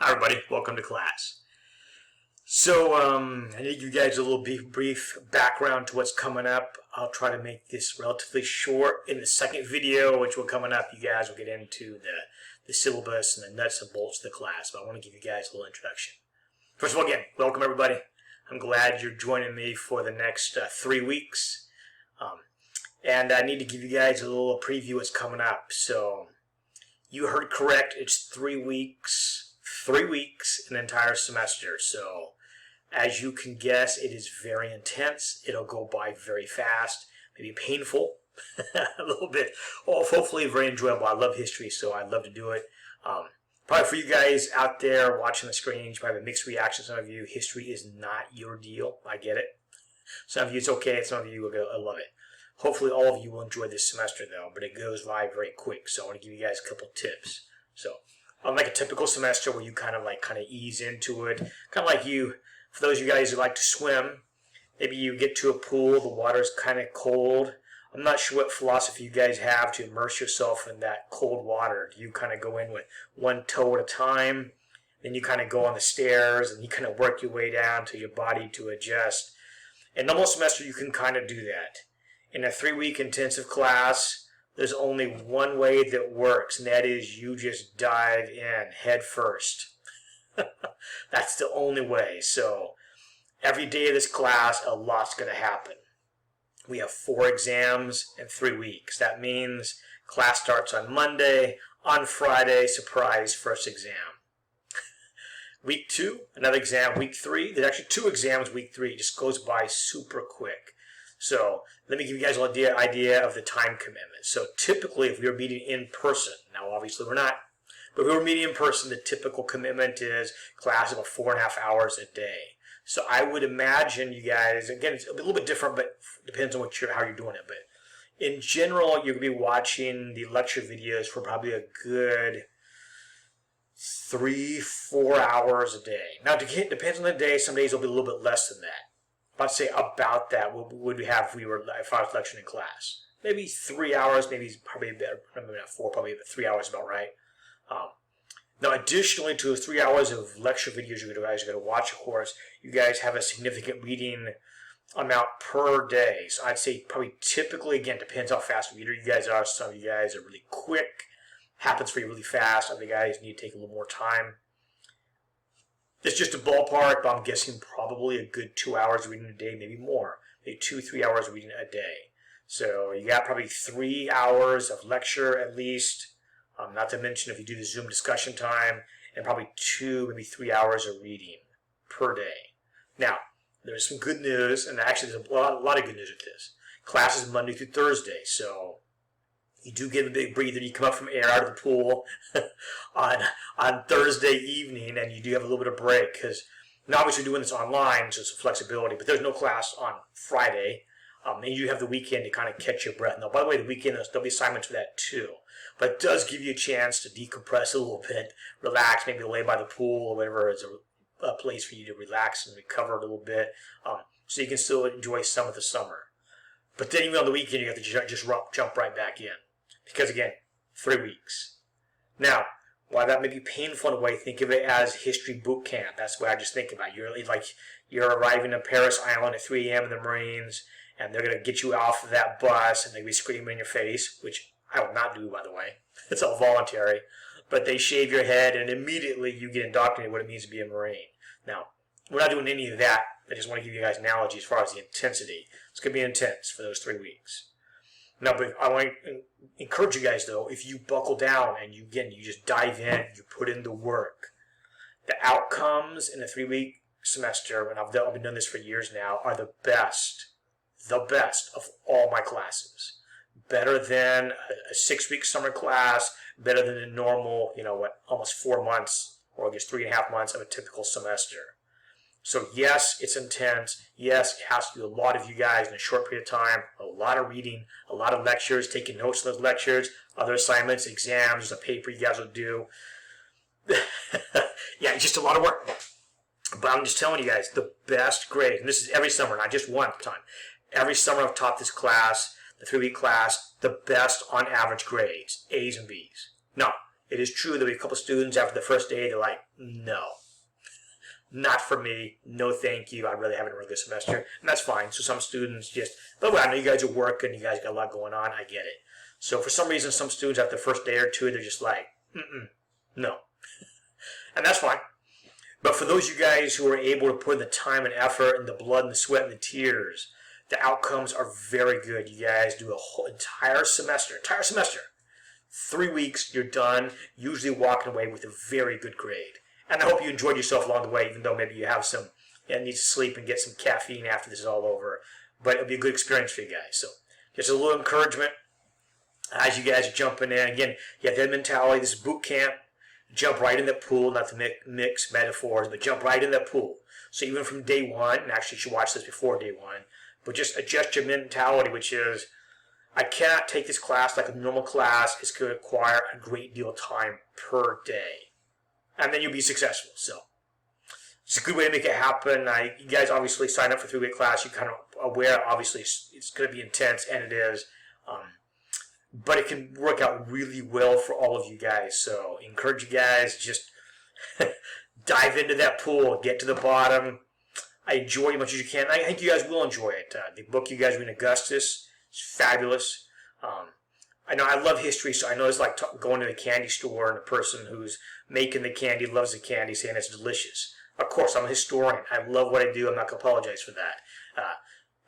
Hi everybody, welcome to class. So I need to give you guys a little brief background to what's coming up. I'll try to make this relatively short. In the second video, which will coming up, you guys will get into the syllabus and the nuts and bolts of the class, but I want to give you guys a little introduction. First of all, again, welcome everybody. I'm glad you're joining me for the next 3 weeks. And I need to give you guys a little preview of what's coming up. So you heard correct, it's 3 weeks. 3 weeks, an entire semester. So as you can guess, it is very intense. It'll go by very fast, maybe painful a little bit. Oh, hopefully very enjoyable. I love history, so I'd love to do it. Probably for you guys out there watching the screen, you probably have a mixed reaction. Some of you, history is not your deal. I get it. Some of you, it's okay. Some of you will love it. Hopefully all of you will enjoy this semester, though, but it goes by very quick. So I want to give you guys a couple tips. So unlike a typical semester where you kind of ease into it, kind of like for those of you guys who like to swim, maybe you get to a pool, the water's kind of cold. I'm not sure what philosophy you guys have to immerse yourself in that cold water. Do you kind of go in with one toe at a time, then you kind of go on the stairs, and you kind of work your way down to your body to adjust? In normal semester, you can kind of do that. In a 3-week intensive class, there's only one way that works, and that is you just dive in head first. That's the only way. So every day of this class, a lot's going to happen. We have 4 exams in 3 weeks. That means class starts on Monday. On Friday, surprise, first exam. Week 2, another exam. Week 3, there's actually 2 exams week 3. It just goes by super quick. So let me give you guys an idea of the time commitment. So typically, if we were meeting in person, now obviously we're not, but if we were meeting in person, the typical commitment is class about 4.5 hours a day. So I would imagine you guys, again, it's a little bit different, but it depends on how you're doing it. But in general, you're going to be watching the lecture videos for probably a good 3-4 hours a day. Now, it depends on the day. Some days will be a little bit less than that. I'd say about that would we have if I was lecturing in class. Maybe 3 hours, probably better, maybe not 4, probably 3 hours about right. Now, additionally to those 3 hours of lecture videos you guys are going to watch, of course, you guys have a significant reading amount per day. So I'd say probably typically, again, depends how fast a reader you guys are. Some of you guys are really quick, happens for you really fast. Other guys need to take a little more time. It's just a ballpark, but I'm guessing probably a good 2 hours reading a day, maybe more. Maybe 2-3 hours reading a day. So you got probably 3 hours of lecture at least, not to mention if you do the Zoom discussion time, and probably 2, maybe 3 hours of reading per day. Now, there's some good news, and actually there's a lot of good news with this. Class is Monday through Thursday, so you do get a big breather. You come up from air out of the pool on Thursday evening, and you do have a little bit of break because now obviously doing this online, so it's a flexibility. But there's no class on Friday, and you have the weekend to kind of catch your breath. Now, by the way, the weekend there'll be assignments for that too, but it does give you a chance to decompress a little bit, relax, maybe lay by the pool or whatever is a place for you to relax and recover a little bit, so you can still enjoy some of the summer. But then even on the weekend, you have to just jump right back in. Because again, 3 weeks. Now, while that may be painful in a way, think of it as history boot camp. That's the way I just think about it. You're arriving at Parris Island at 3 a.m. in the Marines, and they're going to get you off of that bus, and they'll be screaming in your face, which I will not do, by the way. It's all voluntary. But they shave your head, and immediately you get indoctrinated what it means to be a Marine. Now, we're not doing any of that. I just want to give you guys an analogy as far as the intensity. It's going to be intense for those 3 weeks. Now, but I want to encourage you guys, though, if you buckle down and you just dive in, you put in the work, the outcomes in a 3-week semester, and I've been doing this for years now, are the best of all my classes. Better than a 6-week summer class, better than a normal, almost 4 months, or I guess 3.5 months of a typical semester. So yes, it's intense. Yes, it has to do a lot of you guys in a short period of time, a lot of reading, a lot of lectures, taking notes on those lectures, other assignments, exams, a paper you guys will do. Yeah, it's just a lot of work. But I'm just telling you guys, the best grade, and this is every summer, not just one time. Every summer I've taught this class, the 3-week class, the best on average grades, A's and B's. Now, It is true there'll be a couple students after the first day, they're like, no, not for me, no thank you, I'd rather have a regular semester, and that's fine. So some students just, but I know you guys are working, you guys got a lot going on, I get it. So for some reason, some students after the first day or two, they're just like, no. And that's fine. But for those of you guys who are able to put in the time and effort and the blood and the sweat and the tears, the outcomes are very good. You guys do a whole entire semester. 3 weeks, you're done, usually walking away with a very good grade. And I hope you enjoyed yourself along the way, even though maybe you have some, need to sleep and get some caffeine after this is all over. But it'll be a good experience for you guys. So just a little encouragement as you guys are jumping in. Again, you have that mentality. This is boot camp. Jump right in that pool, not to mix metaphors, but jump right in that pool. So even from day one, and actually you should watch this before day one, but just adjust your mentality, which is, I cannot take this class like a normal class. It's going to require a great deal of time per day. And then you'll be successful. So it's a good way to make it happen. You guys obviously sign up for 3-week class. You're kind of aware, obviously, it's going to be intense, and it is. But it can work out really well for all of you guys. So I encourage you guys, just dive into that pool, get to the bottom. I enjoy it as much as you can. I think you guys will enjoy it. The book you guys read in Augustus is fabulous. I know I love history, so I know it's like going to the candy store and the person who's making the candy loves the candy, saying it's delicious. Of course, I'm a historian. I love what I do. I'm not going to apologize for that.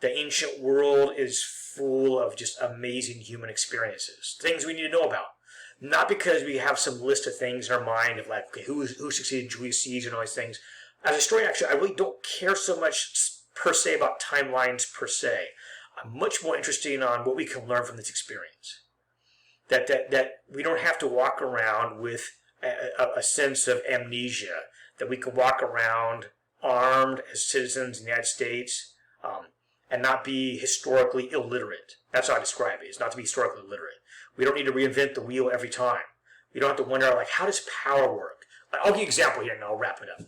The ancient world is full of just amazing human experiences, things we need to know about. Not because we have some list of things in our mind of like, okay, who succeeded Julius Caesar and all these things. As a historian, actually, I really don't care so much per se about timelines per se. I'm much more interested in what we can learn from this experience. That we don't have to walk around with a sense of amnesia, that we can walk around armed as citizens in the United States, and not be historically illiterate. That's how I describe it, is not to be historically illiterate. We don't need to reinvent the wheel every time. We don't have to wonder, like, how does power work? Like, I'll give you an example here and I'll wrap it up.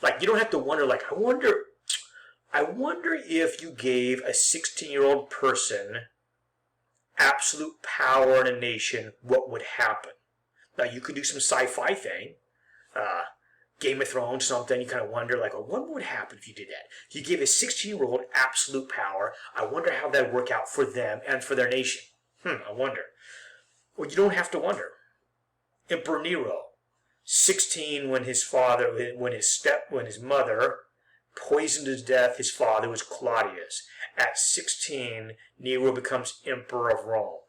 Like, you don't have to wonder, like, I wonder if you gave a 16-year-old person absolute power in a nation, what would happen? Now, you could do some sci-fi thing, Game of Thrones, something, you kind of wonder, like, oh, what would happen if you did that? If you gave a 16-year-old absolute power, I wonder how that would work out for them and for their nation. I wonder. Well, you don't have to wonder. Emperor Nero, 16 when his mother poisoned to death his father, was Claudius. At 16, Nero becomes emperor of Rome.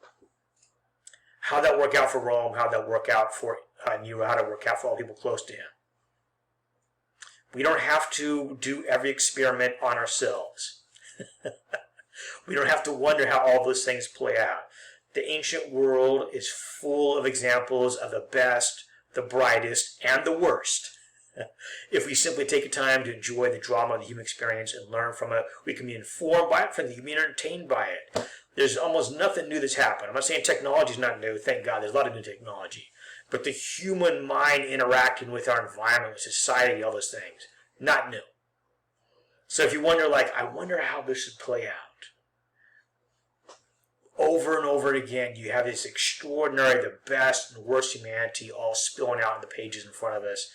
How'd that work out for Rome? How'd that work out for Nero? How'd it work out for all people close to him? We don't have to do every experiment on ourselves. We don't have to wonder how all those things play out. The ancient world is full of examples of the best, the brightest, and the worst. If we simply take the time to enjoy the drama of the human experience and learn from it, we can be informed by it, we can be entertained by it. There's almost nothing new that's happened. I'm not saying technology is not new. Thank God, there's a lot of new technology. But the human mind interacting with our environment, with society, all those things, not new. So if you wonder, like, I wonder how this should play out. Over and over again, you have this extraordinary, the best and worst humanity all spilling out in the pages in front of us.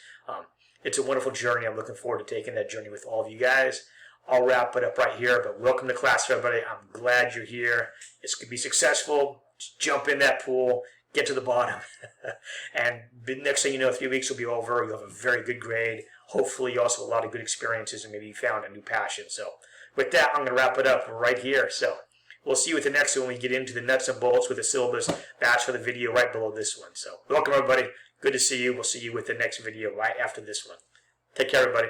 It's a wonderful journey. I'm looking forward to taking that journey with all of you guys. I'll wrap it up right here, but welcome to class, everybody. I'm glad you're here. It's going to be successful. Just jump in that pool, get to the bottom. And the next thing you know, 3 weeks will be over. You'll have a very good grade. Hopefully, you also have a lot of good experiences and maybe you found a new passion. So with that, I'm going to wrap it up right here. So we'll see you with the next one when we get into the nuts and bolts with the syllabus batch for the video right below this one. So welcome, everybody. Good to see you. We'll see you with the next video right after this one. Take care, everybody.